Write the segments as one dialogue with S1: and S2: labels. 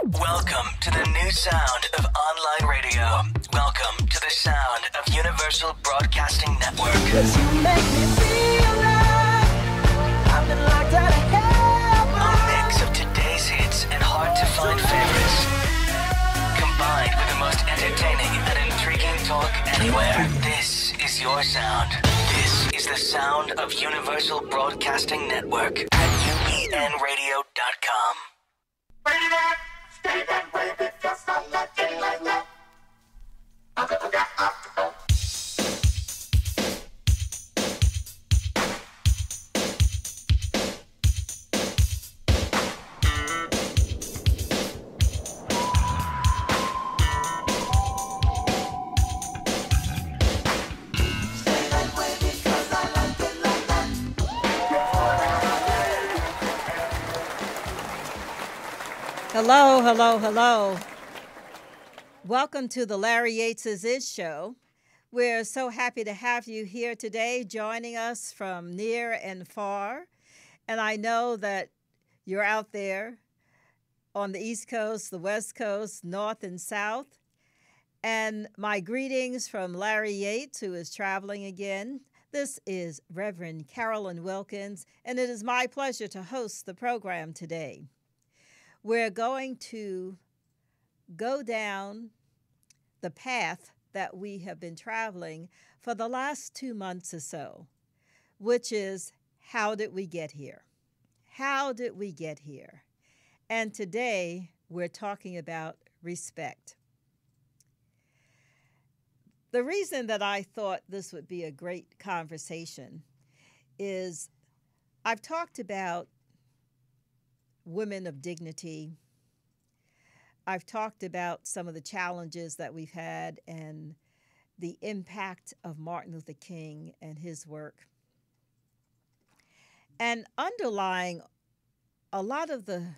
S1: Welcome to the new sound of online radio. Welcome to the sound of Universal Broadcasting Network. 'Cause you make me feel like I've been locked out of heaven. A mix of today's hits and hard-to-find favorites, combined with the most entertaining and intriguing talk anywhere. This is your sound. This is the sound of Universal Broadcasting Network at UBNradio.com. Stay that way because I like it like that.
S2: Hello, hello, hello. Welcome to the Larry Yates' Is Show. We're so happy to have you here today, joining us from near and far. And I know that you're out there on the East Coast, the West Coast, North and South. And my greetings from Larry Yates, who is traveling again. This is Reverend Carolyn Wilkins, and it is my pleasure to host the program today. We're going to go down the path that we have been traveling for the last 2 months or so, which is, how did we get here? How did we get here? And today we're talking about respect. The reason that I thought this would be a great conversation is I've talked about women of dignity. I've talked about some of the challenges that we've had and the impact of Martin Luther King and his work. And underlying a lot of the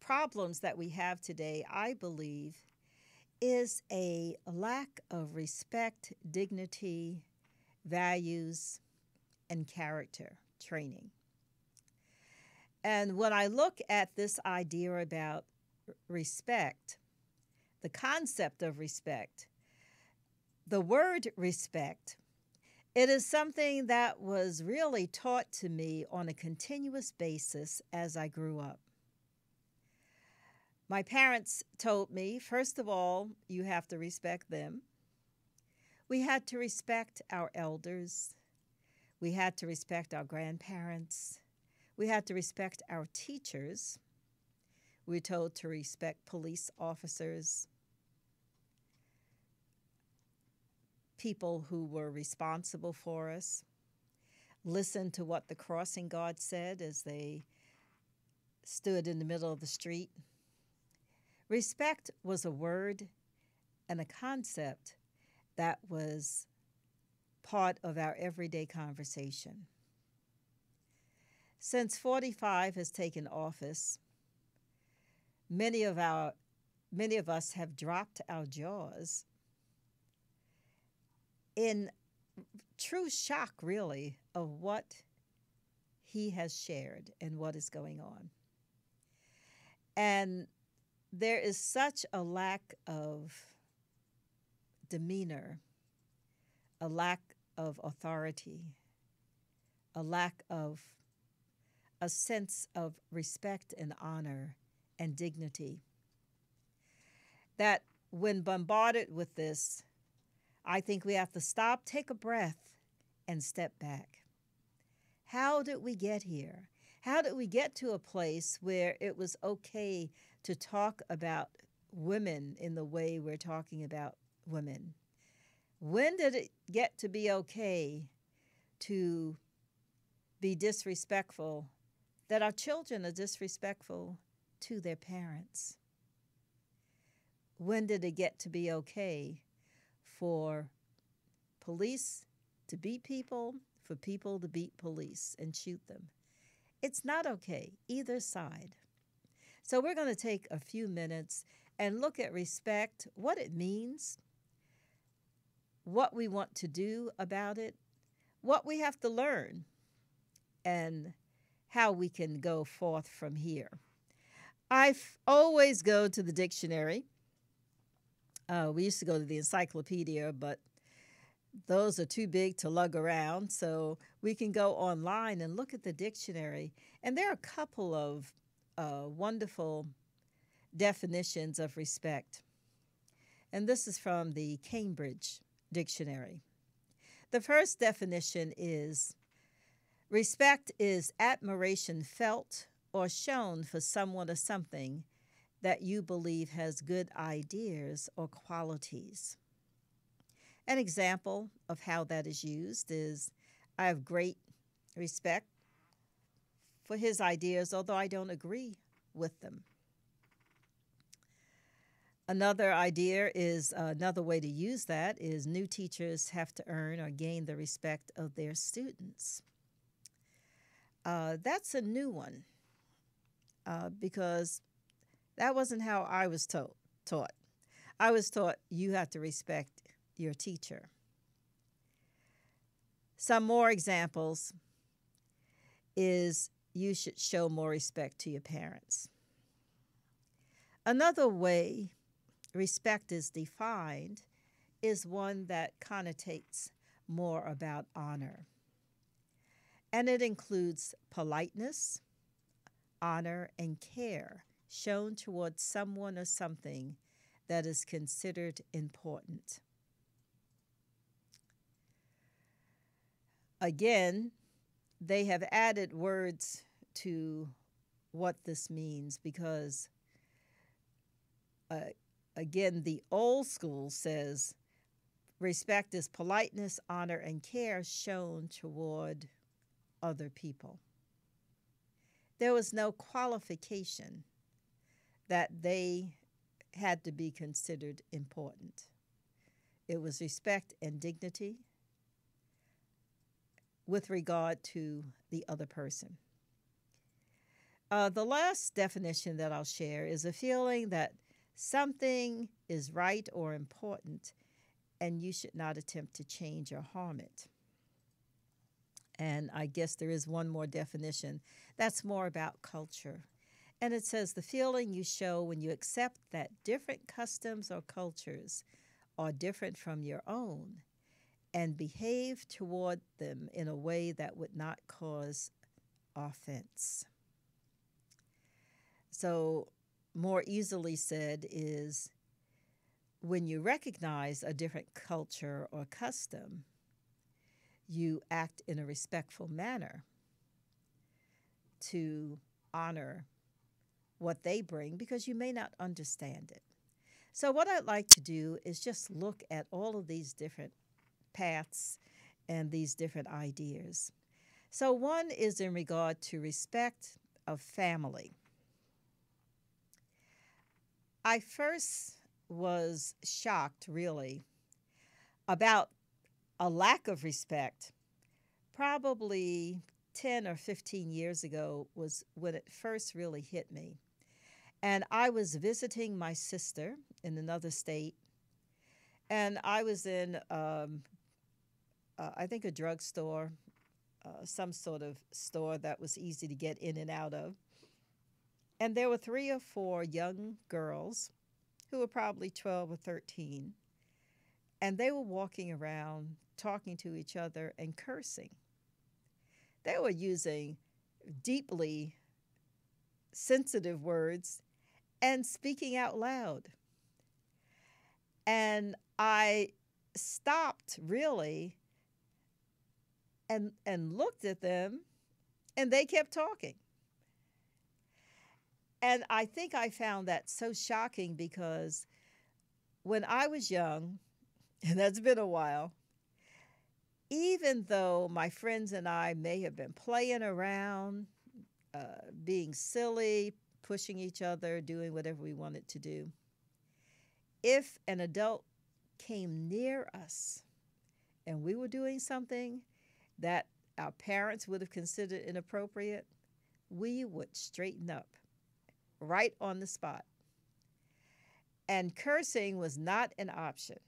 S2: problems that we have today, I believe, is a lack of respect, dignity, values, and character training. And when I look at this idea about respect, the concept of respect, the word respect, it is something that was really taught to me on a continuous basis as I grew up. My parents told me, first of all, you have to respect them. We had to respect our elders. We had to respect our grandparents. We had to respect our teachers. We were told to respect police officers, people who were responsible for us. Listen to what the crossing guard said as they stood in the middle of the street. Respect was a word and a concept that was part of our everyday conversation. Since 45 has taken office, many of us have dropped our jaws in true shock, really, of what he has shared and what is going on. And there is such a lack of demeanor, a lack of authority, a lack of a sense of respect and honor and dignity, that when bombarded with this, I think we have to stop, take a breath, and step back. How did we get here? How did we get to a place where it was okay to talk about women in the way we're talking about women? When did it get to be okay to be disrespectful, that our children are disrespectful to their parents? When did it get to be okay for police to beat people, for people to beat police and shoot them? It's not okay, either side. So we're going to take a few minutes and look at respect, what it means, what we want to do about it, what we have to learn, and how we can go forth from here. always go to the dictionary. We used to go to the encyclopedia, but those are too big to lug around. So we can go online and look at the dictionary. And there are a couple of wonderful definitions of respect. And this is from the Cambridge Dictionary. The first definition is respect is admiration felt or shown for someone or something that you believe has good ideas or qualities. An example of how that is used is I have great respect for his ideas, although I don't agree with them. Another way to use that is new teachers have to earn or gain the respect of their students. That's a new one because that wasn't how I was taught. I was taught you have to respect your teacher. Some more examples is you should show more respect to your parents. Another way respect is defined is one that connotates more about honor. And it includes politeness, honor, and care shown towards someone or something that is considered important. Again, they have added words to what this means because, again, the old school says respect is politeness, honor, and care shown toward other people. There was no qualification that they had to be considered important. It was respect and dignity with regard to the other person. The last definition that I'll share is a feeling that something is right or important and you should not attempt to change or harm it. And I guess there is one more definition that's more about culture. And it says the feeling you show when you accept that different customs or cultures are different from your own and behave toward them in a way that would not cause offense. So, more easily said is when you recognize a different culture or custom, you act in a respectful manner to honor what they bring because you may not understand it. So what I'd like to do is just look at all of these different paths and these different ideas. So one is in regard to respect of family. I first was shocked, really, about a lack of respect probably 10 or 15 years ago was when it first really hit me. And I was visiting my sister in another state, and I was in, I think, a drugstore, some sort of store that was easy to get in and out of. And there were 3 or 4 young girls who were probably 12 or 13, and they were walking around talking to each other and cursing. They were using deeply sensitive words and speaking out loud. And I stopped really and looked at them, and they kept talking. And I think I found that so shocking because when I was young, and that's been a while, even though my friends and I may have been playing around, being silly, pushing each other, doing whatever we wanted to do, if an adult came near us and we were doing something that our parents would have considered inappropriate, we would straighten up right on the spot. And cursing was not an option.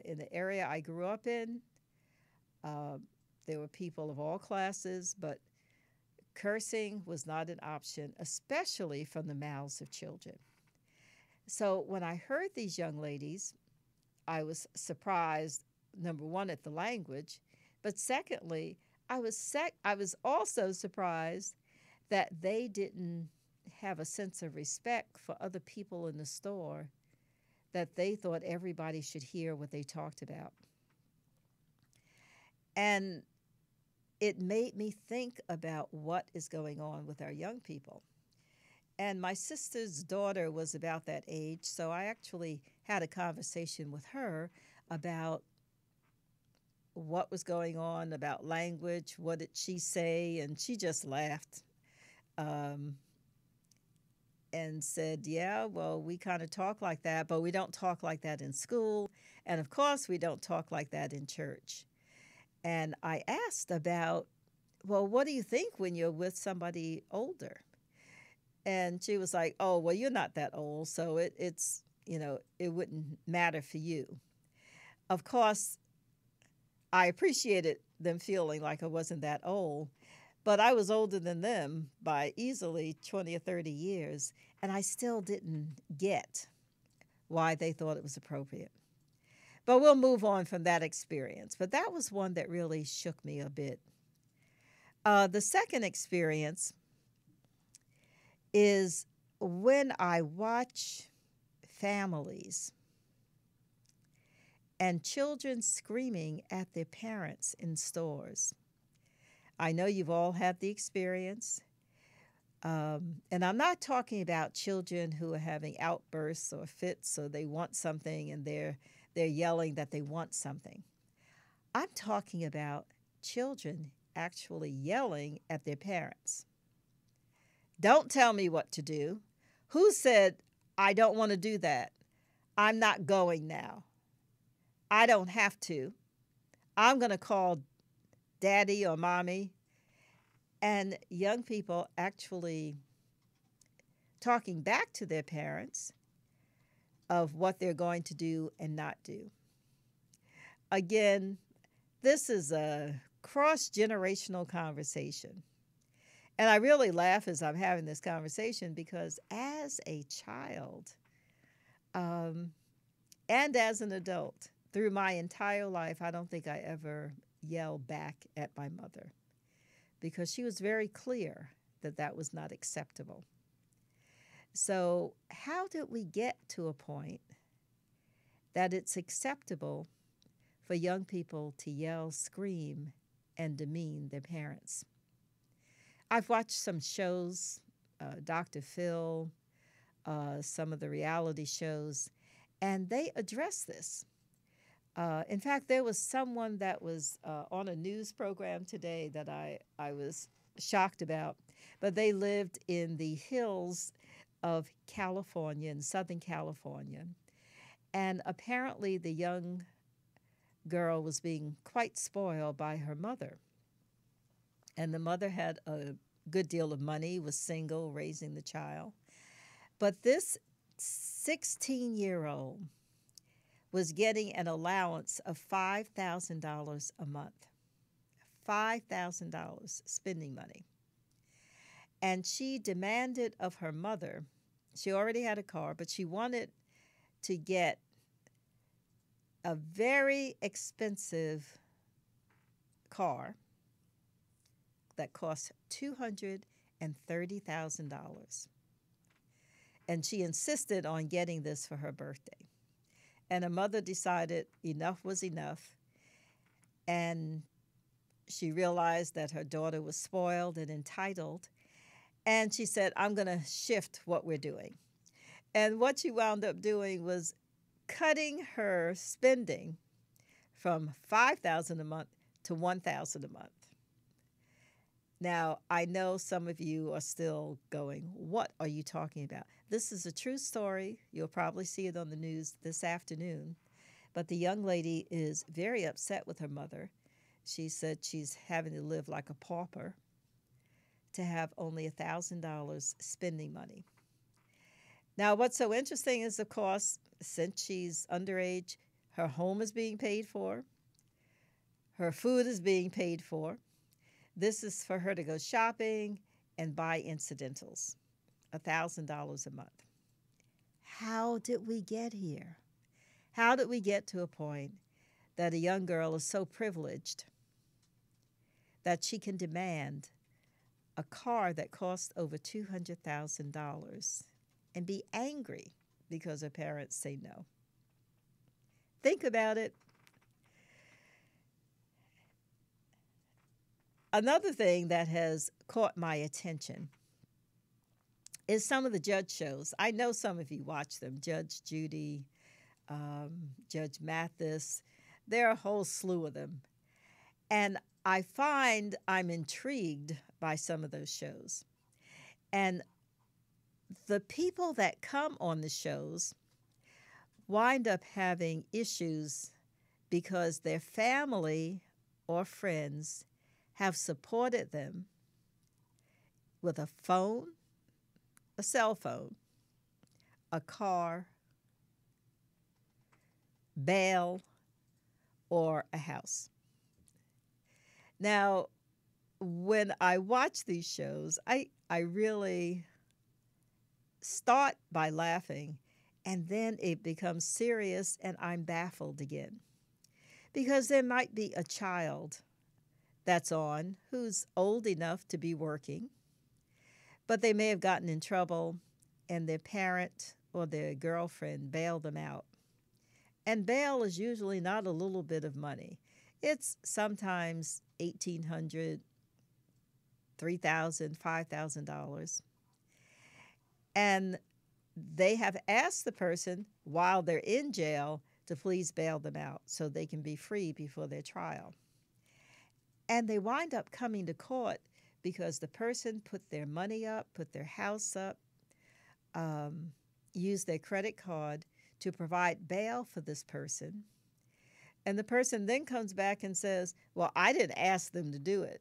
S2: In the area I grew up in, there were people of all classes, but Cursing was not an option, especially from the mouths of children. So when I heard these young ladies, I was surprised, number one, at the language, but secondly, I was also surprised that they didn't have a sense of respect for other people in the store, that they thought everybody should hear what they talked about. And it made me think about what is going on with our young people. And my sister's daughter was about that age, so I actually had a conversation with her about what was going on, about language, what did she say, and she just laughed and said, yeah, well, we kind of talk like that, but we don't talk like that in school, and of course we don't talk like that in church. And I asked about, well, what do you think when you're with somebody older? And she was like, oh, well, you're not that old, so it's, it wouldn't matter for you. Of course, I appreciated them feeling like I wasn't that old, but I was older than them by easily 20 or 30 years, and I still didn't get why they thought it was appropriate. But we'll move on from that experience. But that was one that really shook me a bit. The second experience is when I watch families and children screaming at their parents in stores. I know you've all had the experience. And I'm not talking about children who are having outbursts or fits, or they want something and they're yelling that they want something. I'm talking about children actually yelling at their parents. Don't tell me what to do. Who said, I don't want to do that? I'm not going now. I don't have to. I'm going to call daddy or mommy. And young people actually talking back to their parents of what they're going to do and not do. Again, this is a cross-generational conversation. And I really laugh as I'm having this conversation because as a child and as an adult, through my entire life, I don't think I ever yelled back at my mother because she was very clear that that was not acceptable. So how did we get to a point that it's acceptable for young people to yell, scream, and demean their parents? I've watched some shows, Dr. Phil, some of the reality shows, and they address this. In fact, there was someone that was on a news program today that I was shocked about, but they lived in the hills of California, in Southern California, and apparently the young girl was being quite spoiled by her mother. And the mother had a good deal of money, was single, raising the child. But this 16-year-old was getting an allowance of $5,000 a month. $5,000 spending money. And she demanded of her mother, she already had a car, but she wanted to get a very expensive car that cost $230,000. And she insisted on getting this for her birthday. And her mother decided enough was enough. And she realized that her daughter was spoiled and entitled. And she said, I'm going to shift what we're doing. And what she wound up doing was cutting her spending from $5,000 a month to $1,000 a month. Now, I know some of you are still going, what are you talking about? This is a true story. You'll probably see it on the news this afternoon. But the young lady is very upset with her mother. She said she's having to live like a pauper to have only $1,000 spending money. Now, what's so interesting is, of course, since she's underage, her home is being paid for. Her food is being paid for. This is for her to go shopping and buy incidentals, $1,000 a month. How did we get here? How did we get to a point that a young girl is so privileged that she can demand a car that costs over $200,000 and be angry because her parents say no? Think about it. Another thing that has caught my attention is some of the judge shows. I know some of you watch them, Judge Judy, Judge Mathis. There are a whole slew of them. And I find I'm intrigued by some of those shows. And the people that come on the shows wind up having issues because their family or friends have supported them with a phone, a cell phone, a car, bail, or a house. Now, when I watch these shows, I really start by laughing, and then it becomes serious, and I'm baffled again. Because there might be a child that's on who's old enough to be working, but they may have gotten in trouble, and their parent or their girlfriend bailed them out. And bail is usually not a little bit of money. It's sometimes $1,800, $3,000, $5,000. And they have asked the person while they're in jail to please bail them out so they can be free before their trial. And they wind up coming to court because the person put their money up, put their house up, used their credit card to provide bail for this person. And the person then comes back and says, well, I didn't ask them to do it.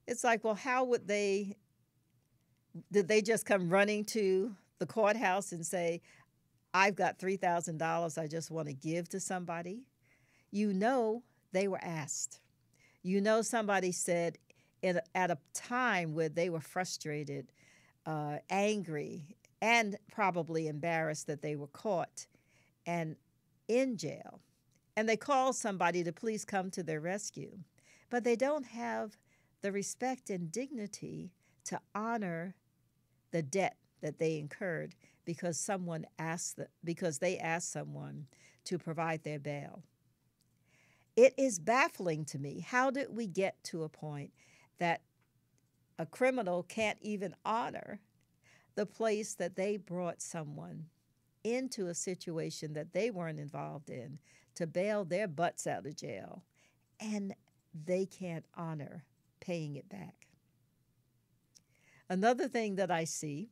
S2: It's like, well, how would did they just come running to the courthouse and say, I've got $3,000 I just want to give to somebody? You know they were asked. You know somebody said at a time where they were frustrated, angry, and probably embarrassed that they were caught and in jail. And they call somebody to please come to their rescue. But they don't have the respect and dignity to honor the debt that they incurred because they asked someone to provide their bail. It is baffling to me. How did we get to a point that a criminal can't even honor the place that they brought someone into a situation that they weren't involved in to bail their butts out of jail, and they can't honor paying it back? Another thing that I see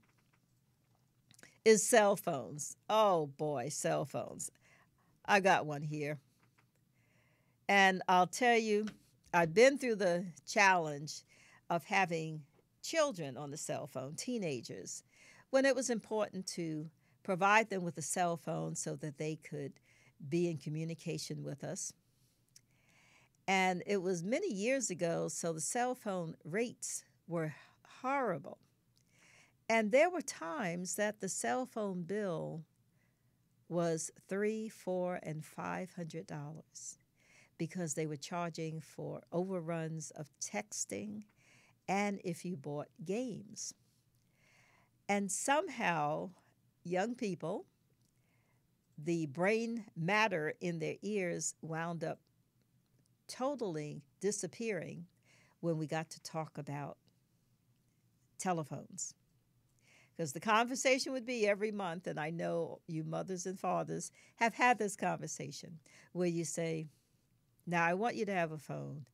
S2: is cell phones. Oh boy, cell phones. I got one here. And I'll tell you, I've been through the challenge of having children on the cell phone, teenagers, when it was important to provide them with a cell phone so that they could be in communication with us. And it was many years ago, so the cell phone rates were horrible. And there were times that the cell phone bill was $300, $400, and $500 because they were charging for overruns of texting and if you bought games. And somehow, young people, the brain matter in their ears wound up totally disappearing when we got to talk about telephones. Because the conversation would be every month, and I know you mothers and fathers have had this conversation where you say, now I want you to have a phone,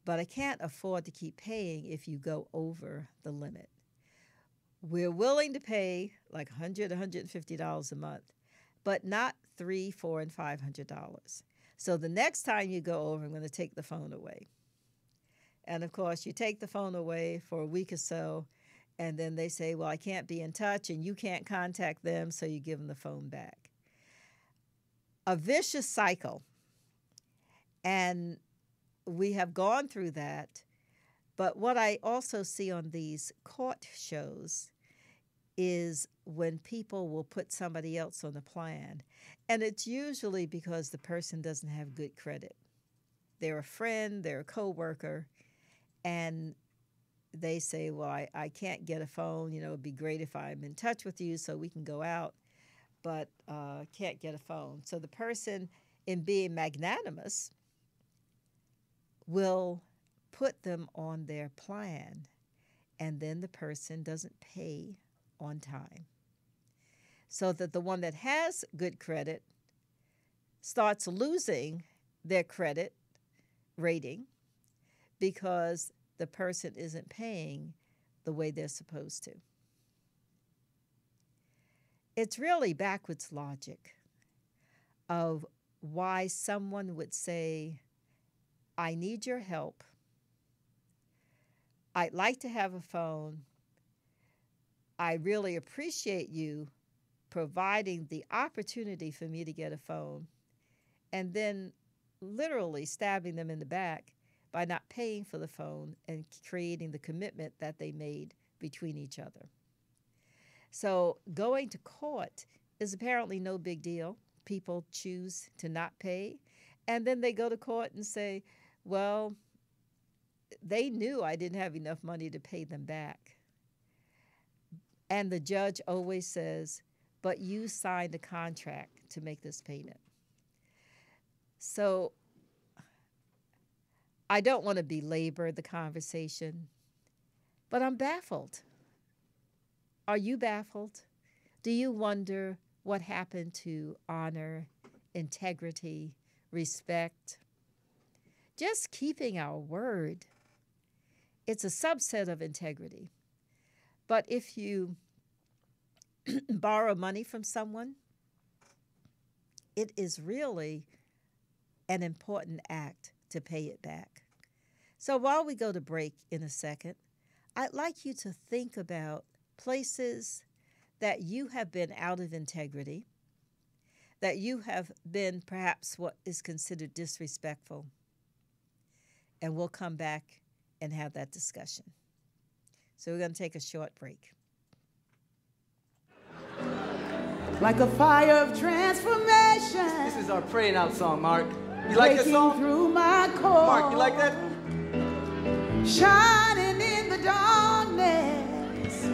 S2: but I can't afford to keep paying if you go over the limit. We're willing to pay like $100, $150 a month, but not $300, $400, and $500. So the next time you go over, I'm going to take the phone away. And of course, you take the phone away for a week or so, and then they say, well, I can't be in touch, and you can't contact them, so you give them the phone back. A vicious cycle. And we have gone through that But what I also see on these court shows is when people will put somebody else on the plan. And it's usually because the person doesn't have good credit. They're a friend, they're a coworker, and they say, well, I can't get a phone. You know, it'd be great if I'm in touch with you so we can go out, but can't get a phone. So the person, in being magnanimous, will put them on their plan, and then the person doesn't pay on time. So that the one that has good credit starts losing their credit rating because the person isn't paying the way they're supposed to. It's really backwards logic of why someone would say, I need your help. I'd like to have a phone. I really appreciate you providing the opportunity for me to get a phone, and then literally stabbing them in the back by not paying for the phone and creating the commitment that they made between each other. So going to court is apparently no big deal. People choose to not pay, and then they go to court and say, well, they knew I didn't have enough money to pay them back. And the judge always says, but you signed a contract to make this payment. So I don't want to belabor the conversation, but I'm baffled. Are you baffled? Do you wonder what happened to honor, integrity, respect? Just keeping our word. It's a subset of integrity. But if you borrow money from someone, it is really an important act to pay it back. So while we go to break in a second, I'd like you to think about places that you have been out of integrity, that you have been perhaps what is considered disrespectful, and we'll come back and have that discussion. So we're going to take a short break.
S3: Like a fire of transformation.
S4: This is our praying out song, Mark. You like this song?
S3: Through my core.
S4: Mark, you like that?
S3: Shining in the darkness,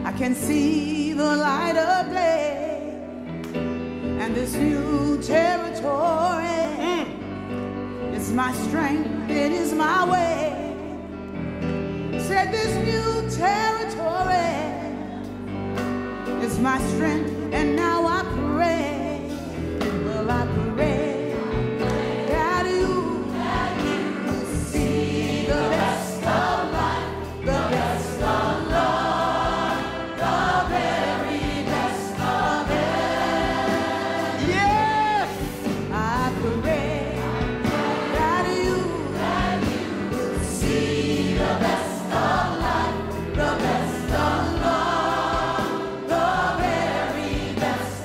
S3: I can see the light ablaze. And this new territory is my strength, it is my way. Said this new territory is my strength, and now I pray, well I pray that you see the best of life, the best of love, the very best of it. Yes, I pray that you see the best of life, the best of love, the very best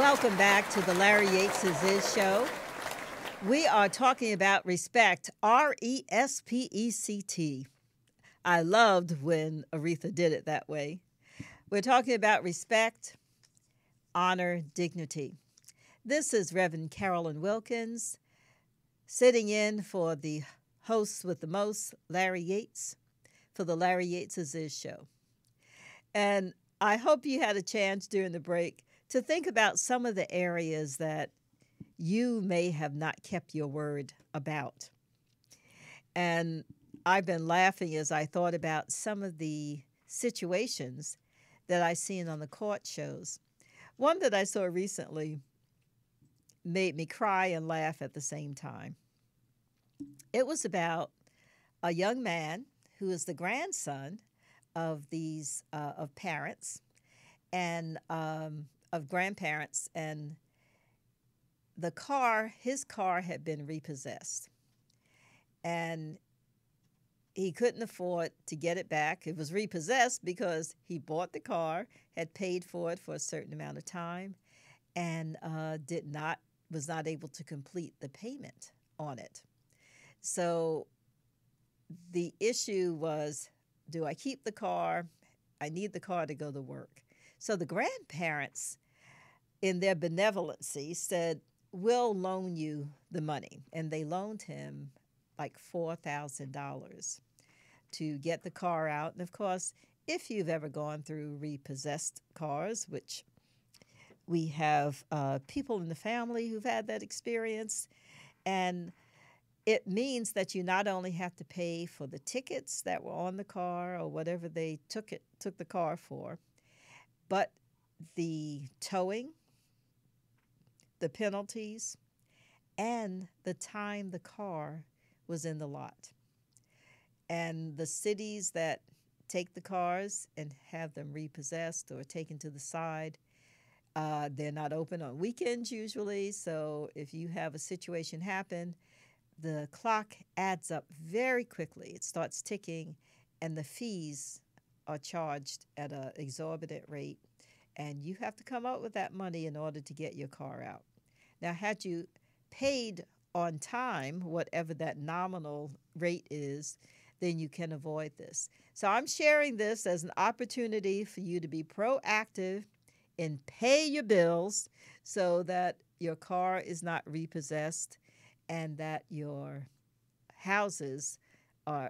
S2: Welcome back to the Larry Yates Is show. We are talking about respect, RESPECT. I loved when Aretha did it that way. We're talking about respect, honor, dignity. This is Reverend Carolyn Wilkins, sitting in for the host with the most, Larry Yates, for the Larry Yates Is show. And I hope you had a chance during the break to think about some of the areas that you may have not kept your word about. And I've been laughing as I thought about some of the situations that I've seen on the court shows. One that I saw recently made me cry and laugh at the same time. It was about a young man who is the grandson of these of parents and of grandparents, and his car had been repossessed, and he couldn't afford to get it back. It was repossessed because he bought the car, had paid for it for a certain amount of time, and was not able to complete the payment on it. So the issue was, do I keep the car? I need the car to go to work. So the grandparents, in their benevolency, said, we'll loan you the money. And they loaned him like $4,000 to get the car out. And of course, if you've ever gone through repossessed cars, which we have people in the family who've had that experience, and it means that you not only have to pay for the tickets that were on the car or whatever they took the car for, but the towing, the penalties, and the time the car was in the lot. And the cities that take the cars and have them repossessed or taken to the side, they're not open on weekends usually. So if you have a situation happen, the clock adds up very quickly. It starts ticking, and the fees are charged at an exorbitant rate, and you have to come up with that money in order to get your car out. Now, had you paid on time, whatever that nominal rate is, then you can avoid this. So I'm sharing this as an opportunity for you to be proactive and pay your bills so that your car is not repossessed and that your houses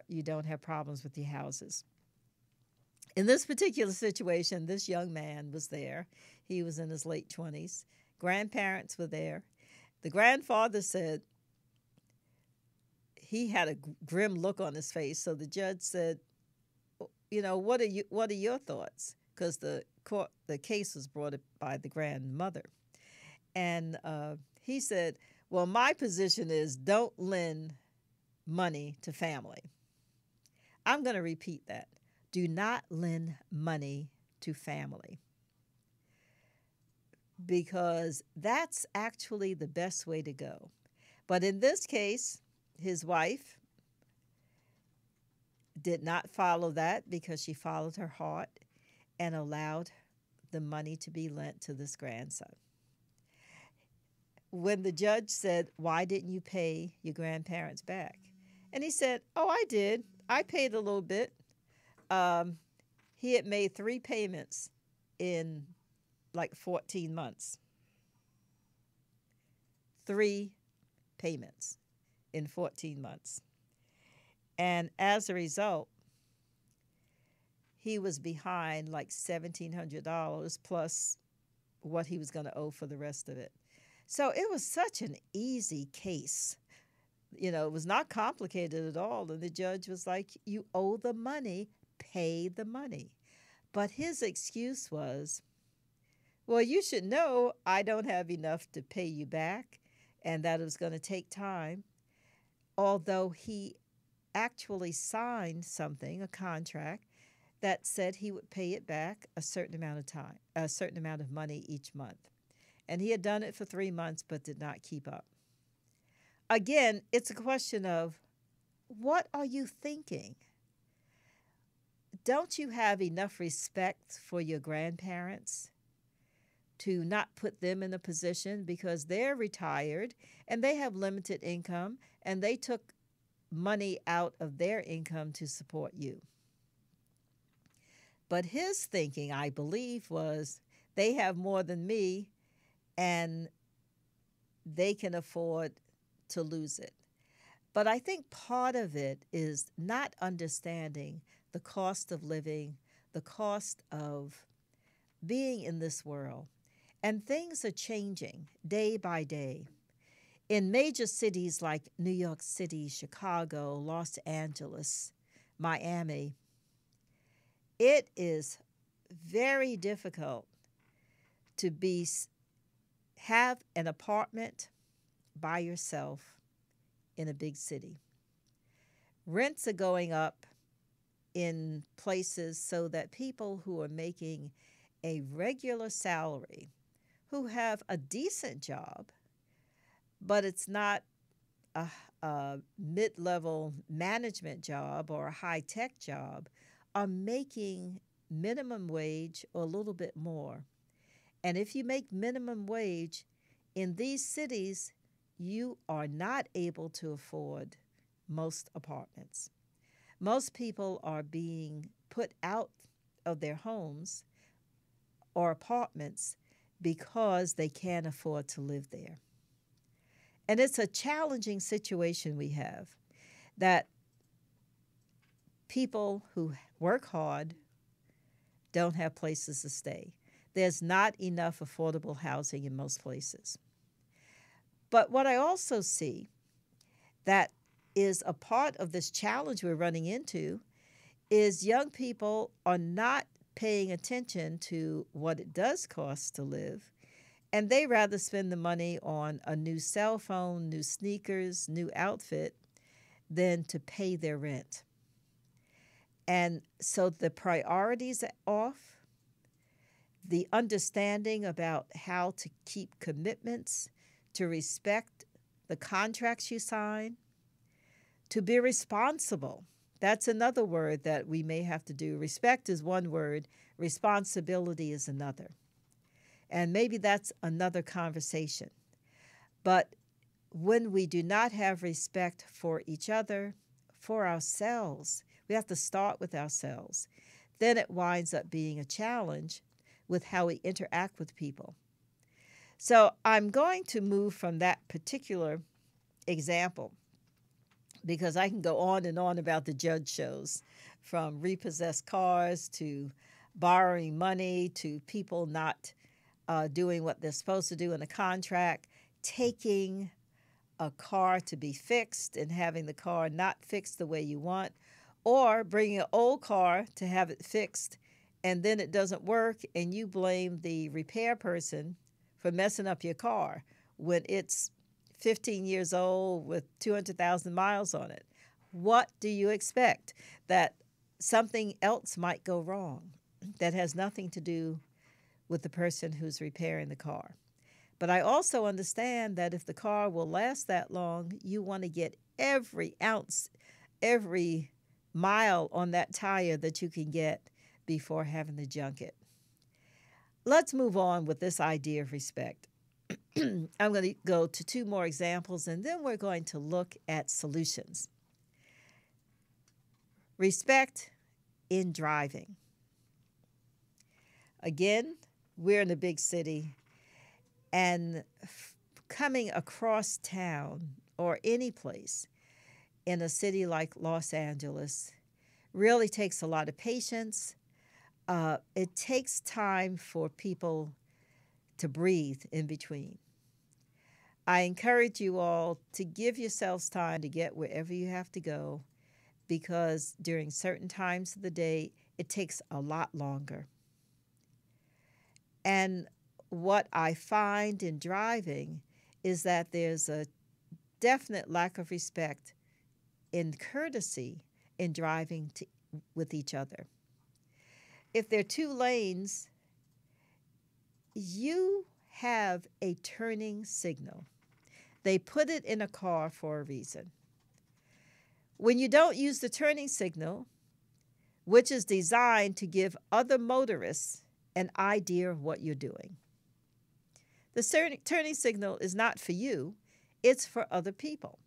S2: you don't have problems with your houses. In this particular situation, this young man was there. He was in his late 20s. Grandparents were there. The grandfather said he had a grim look on his face. So the judge said, "You know, what are your thoughts?" Because the case was brought up by the grandmother, and he said, "Well, my position is don't lend money to family." I'm going to repeat that. Do not lend money to family, because that's actually the best way to go. But in this case, his wife did not follow that because she followed her heart and allowed the money to be lent to this grandson. When the judge said, "Why didn't you pay your grandparents back?" And he said, "Oh, I did. I paid a little bit." He had made 3 payments in like 14 months. 3 payments in 14 months. And as a result, he was behind like $1,700 plus what he was going to owe for the rest of it. So it was such an easy case. You know, it was not complicated at all. And the judge was like, "You owe the money, pay the money." But his excuse was, "Well, you should know I don't have enough to pay you back and that it was going to take time." Although he actually signed something, a contract, that said he would pay it back a certain amount of time, a certain amount of money each month. And he had done it for 3 months but did not keep up. Again, it's a question of, what are you thinking? Don't you have enough respect for your grandparents to not put them in a position because they're retired and they have limited income and they took money out of their income to support you. But his thinking, I believe, was they have more than me and they can afford to lose it. But I think part of it is not understanding the cost of living, the cost of being in this world. And things are changing day by day. In major cities like New York City, Chicago, Los Angeles, Miami, it is very difficult to have an apartment by yourself in a big city. Rents are going up in places so that people who are making a regular salary, who have a decent job, but it's not a mid-level management job or a high-tech job, are making minimum wage or a little bit more. And if you make minimum wage in these cities, you are not able to afford most apartments. Most people are being put out of their homes or apartments because they can't afford to live there. And it's a challenging situation we have, that people who work hard don't have places to stay. There's not enough affordable housing in most places. But what I also see that is a part of this challenge we're running into is young people are not paying attention to what it does cost to live, and they rather spend the money on a new cell phone, new sneakers, new outfit, than to pay their rent. And so the priorities are off. The understanding about how to keep commitments, to respect the contracts you sign, to be responsible. That's another word that we may have to do. Respect is one word, responsibility is another. And maybe that's another conversation. But when we do not have respect for each other, for ourselves, we have to start with ourselves. Then it winds up being a challenge with how we interact with people. So I'm going to move from that particular example because I can go on and on about the judge shows, from repossessed cars to borrowing money to people not doing what they're supposed to do in a contract, taking a car to be fixed and having the car not fixed the way you want, or bringing an old car to have it fixed and then it doesn't work and you blame the repair person for messing up your car when it's 15 years old with 200,000 miles on it. What do you expect? That something else might go wrong that has nothing to do with the person who's repairing the car. But I also understand that if the car will last that long, you want to get every ounce, every mile on that tire that you can get before having to junk it. Let's move on with this idea of respect. I'm going to go to two more examples, and then we're going to look at solutions. Respect in driving. Again, we're in a big city, and coming across town or any place in a city like Los Angeles really takes a lot of patience. It takes time for people to breathe in between. I encourage you all to give yourselves time to get wherever you have to go, because during certain times of the day, it takes a lot longer. And what I find in driving is that there's a definite lack of respect in courtesy in driving with each other. If there are two lanes, you have a turning signal. They put it in a car for a reason. When you don't use the turning signal, which is designed to give other motorists an idea of what you're doing, The turning signal is not for you, it's for other people.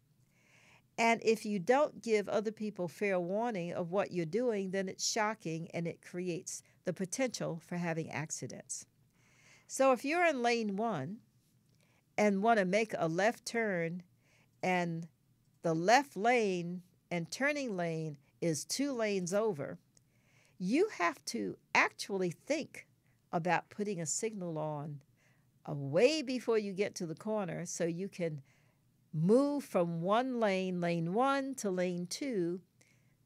S2: And if you don't give other people fair warning of what you're doing, then it's shocking and it creates the potential for having accidents. So if you're in lane 1 and want to make a left turn, and the left lane and turning lane is 2 lanes over, you have to actually think about putting a signal on way before you get to the corner so you can move from one lane, lane 1, to lane 2,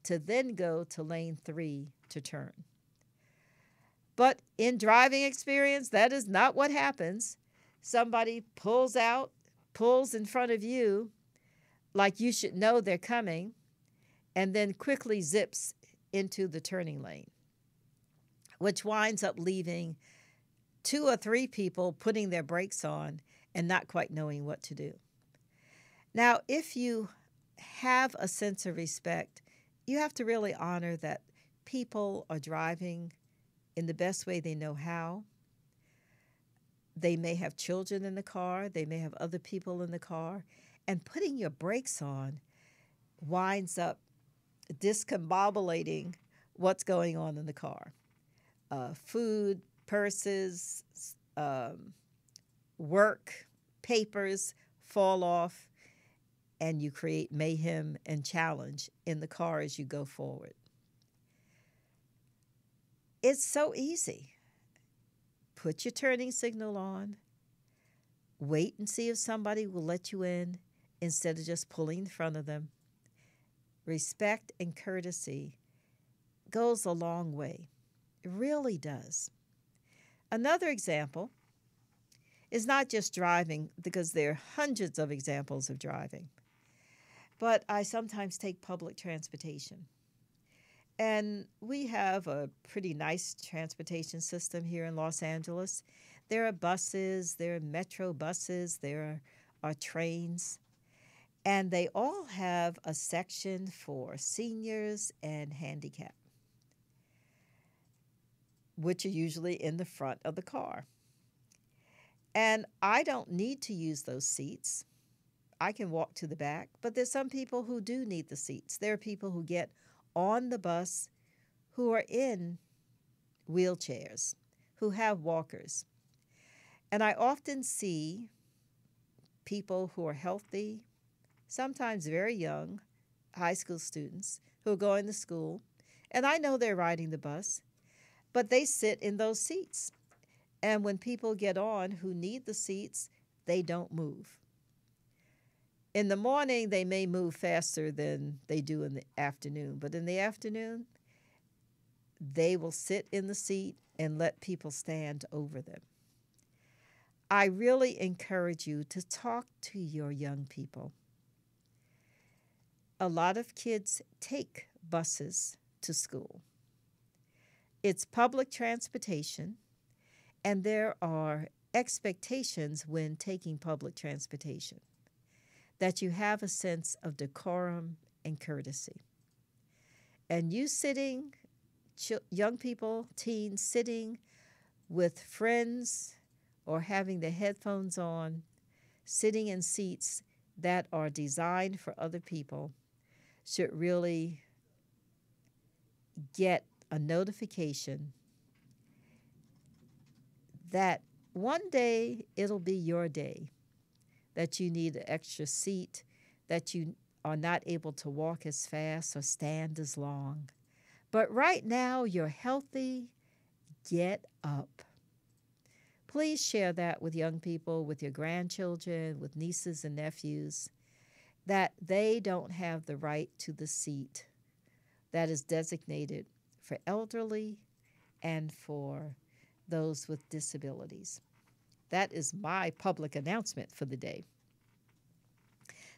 S2: to then go to lane 3 to turn. But in driving experience, that is not what happens. Somebody pulls in front of you, like you should know they're coming, and then quickly zips into the turning lane, which winds up leaving 2 or 3 people putting their brakes on and not quite knowing what to do. Now, if you have a sense of respect, you have to really honor that people are driving in the best way they know how. They may have children in the car. They may have other people in the car. And putting your brakes on winds up discombobulating what's going on in the car. Food, purses, work, papers fall off, and you create mayhem and challenge in the car as you go forward. It's so easy. Put your turning signal on. Wait and see if somebody will let you in instead of just pulling in front of them. Respect and courtesy goes a long way. It really does. Another example is not just driving, because there are hundreds of examples of driving, but I sometimes take public transportation. And we have a pretty nice transportation system here in Los Angeles. There are buses, there are metro buses, there are trains, and they all have a section for seniors and handicapped, which are usually in the front of the car. And I don't need to use those seats. I can walk to the back, but there's some people who do need the seats. There are people who get on the bus who are in wheelchairs, who have walkers. And I often see people who are healthy, sometimes very young, high school students who are going to school, and I know they're riding the bus, but they sit in those seats. And when people get on who need the seats, they don't move. In the morning, they may move faster than they do in the afternoon, but in the afternoon, they will sit in the seat and let people stand over them. I really encourage you to talk to your young people. A lot of kids take buses to school. It's public transportation, and there are expectations when taking public transportation, that you have a sense of decorum and courtesy. And you sitting, young people, teens, sitting with friends or having the headphones on, sitting in seats that are designed for other people, should really get a notification that one day it'll be your day, that you need an extra seat, that you are not able to walk as fast or stand as long. But right now, you're healthy. Get up. Please share that with young people, with your grandchildren, with nieces and nephews, that they don't have the right to the seat that is designated for elderly and for those with disabilities. That is my public announcement for the day.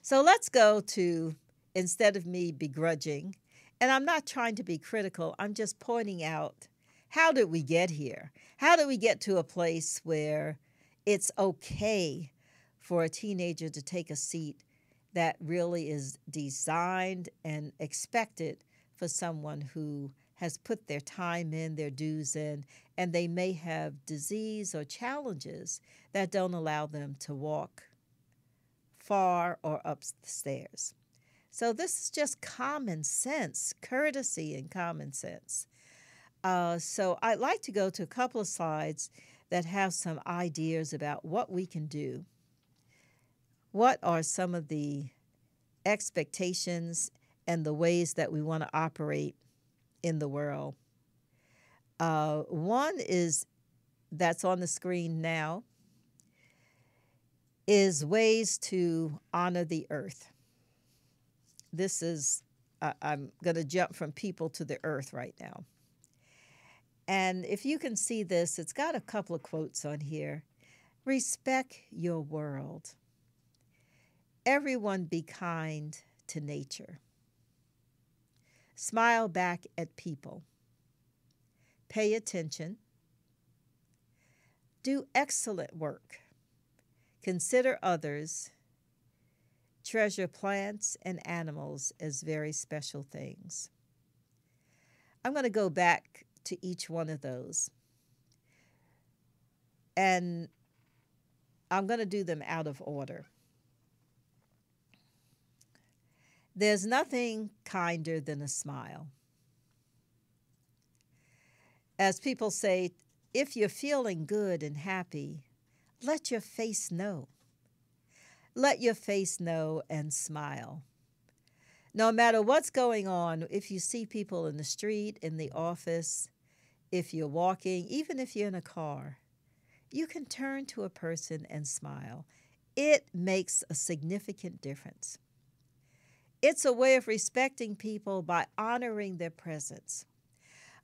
S2: So let's go to, instead of me begrudging, and I'm not trying to be critical, I'm just pointing out, how did we get here? How did we get to a place where it's okay for a teenager to take a seat that really is designed and expected for someone who has put their time in, their dues in, and they may have disease or challenges that don't allow them to walk far or up the stairs. So this is just common sense, courtesy and common sense. So I'd like to go to a couple of slides that have some ideas about what we can do. What are some of the expectations and the ways that we want to operate in the world? One is that's on the screen now is ways to honor the earth. This is, I'm going to jump from people to the earth right now. And if you can see this, it's got a couple of quotes on here. Respect your world. Everyone be kind to nature. Smile back at people. Pay attention. Do excellent work. Consider others. Treasure plants and animals as very special things. I'm going to go back to each one of those. And I'm going to do them out of order. There's nothing kinder than a smile. As people say, if you're feeling good and happy, let your face know. Let your face know and smile. No matter what's going on, if you see people in the street, in the office, if you're walking, even if you're in a car, you can turn to a person and smile. It makes a significant difference. It's a way of respecting people by honoring their presence.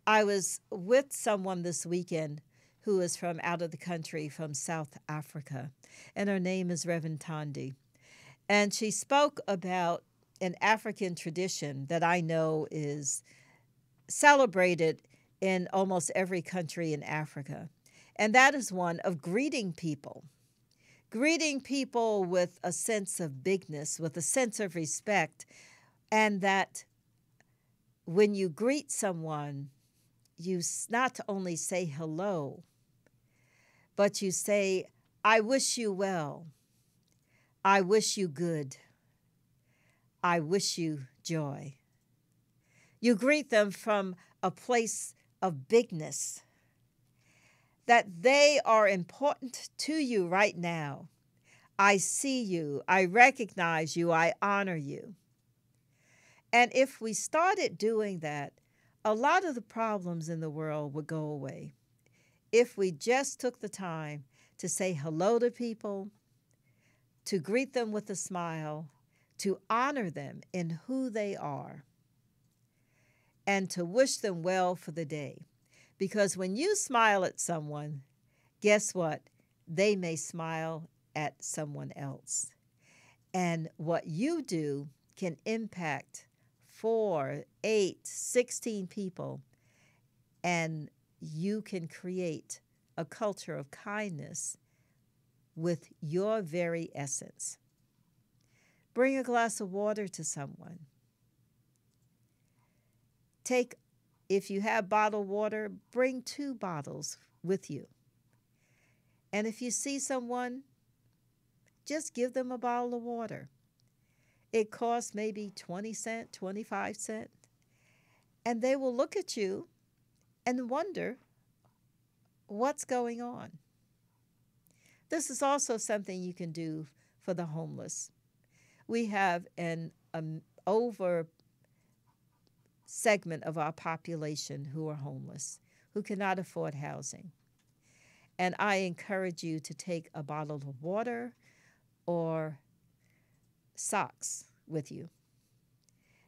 S2: I was with someone this weekend who is from out of the country, from South Africa, and her name is Reverend Tandi. And she spoke about an African tradition that I know is celebrated in almost every country in Africa, and that is one of greeting people with a sense of bigness, with a sense of respect, and that when you greet someone, you not only say hello, but you say, I wish you well. I wish you good. I wish you joy. You greet them from a place of bigness, that they are important to you right now. I see you. I recognize you. I honor you. And if we started doing that, a lot of the problems in the world would go away. If we just took the time to say hello to people, to greet them with a smile, to honor them in who they are, and to wish them well for the day. Because when you smile at someone, guess what? They may smile at someone else. And what you do can impact 4, 8, 16 people, and you can create a culture of kindness with your very essence. Bring a glass of water to someone. If you have bottled water, bring 2 bottles with you. And if you see someone, just give them a bottle of water. It costs maybe 20 cents, 25 cents. And they will look at you and wonder what's going on. This is also something you can do for the homeless. We have an over segment of our population who are homeless, who cannot afford housing. And I encourage you to take a bottle of water or socks with you,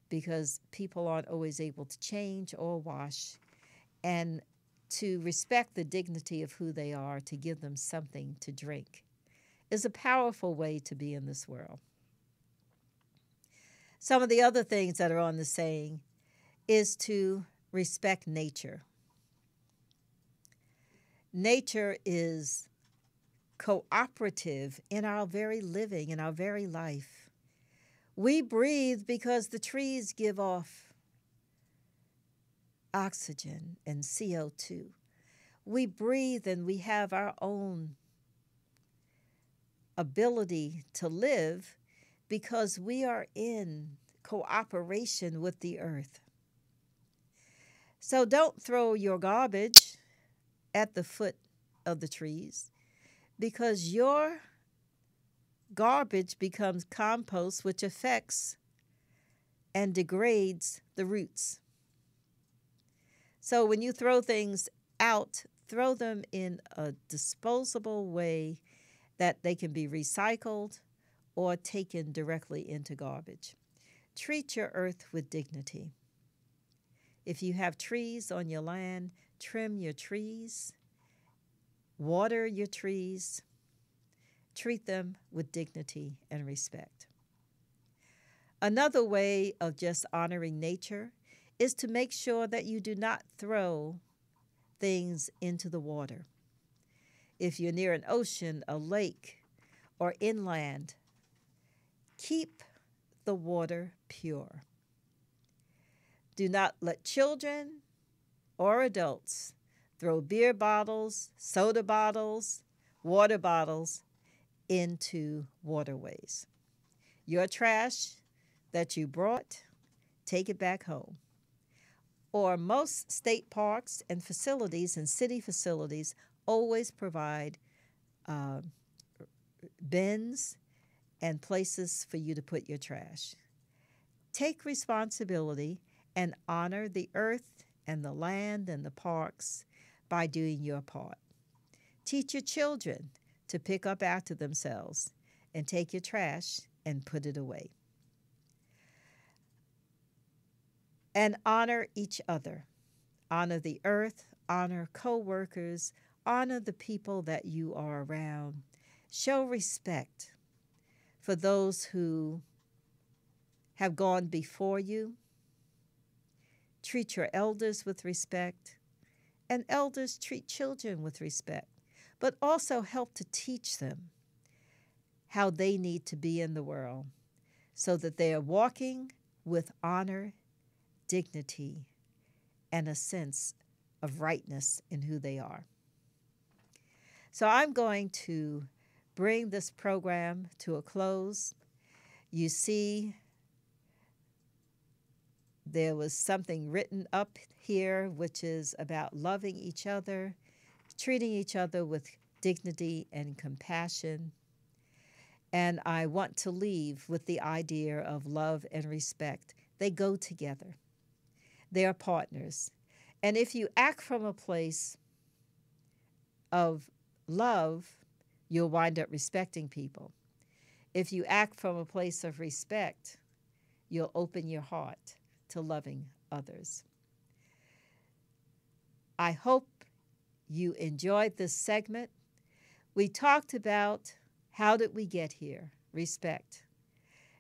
S2: because people aren't always able to change or wash, and to respect the dignity of who they are, to give them something to drink, is a powerful way to be in this world. Some of the other things that are on the saying is to respect nature. Nature is cooperative in our very living, in our very life. We breathe because the trees give off oxygen and CO2. We breathe and we have our own ability to live because we are in cooperation with the earth. So don't throw your garbage at the foot of the trees, because your garbage becomes compost, which affects and degrades the roots. So when you throw things out, throw them in a disposable way that they can be recycled or taken directly into garbage. Treat your earth with dignity. If you have trees on your land, trim your trees, water your trees, treat them with dignity and respect. Another way of just honoring nature is to make sure that you do not throw things into the water. If you're near an ocean, a lake, or inland, keep the water pure. Do not let children or adults throw beer bottles, soda bottles, water bottles into waterways. Your trash that you brought, take it back home. Or most state parks and facilities and city facilities always provide bins and places for you to put your trash. Take responsibility and honor the earth and the land and the parks by doing your part. Teach your children to pick up after themselves and take your trash and put it away. And honor each other. Honor the earth, honor co-workers, honor the people that you are around. Show respect for those who have gone before you. Treat your elders with respect, and elders treat children with respect, but also help to teach them how they need to be in the world so that they are walking with honor, dignity, and a sense of rightness in who they are. So I'm going to bring this program to a close. You see, there was something written up here which is about loving each other, treating each other with dignity and compassion. And I want to leave with the idea of love and respect. They go together. They are partners. And if you act from a place of love, you'll wind up respecting people. If you act from a place of respect, you'll open your heart to loving others. I hope you enjoyed this segment. We talked about how did we get here, respect.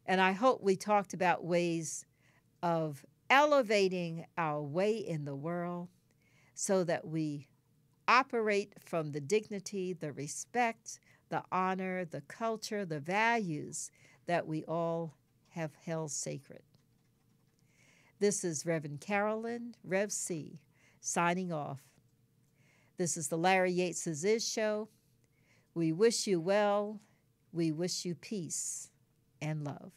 S2: And I hope we talked about ways of elevating our way in the world so that we operate from the dignity, the respect, the honor, the culture, the values that we all have held sacred. This is Reverend Carolyn, Rev C, signing off. This is the Larry Yates Is Show. We wish you well. We wish you peace and love.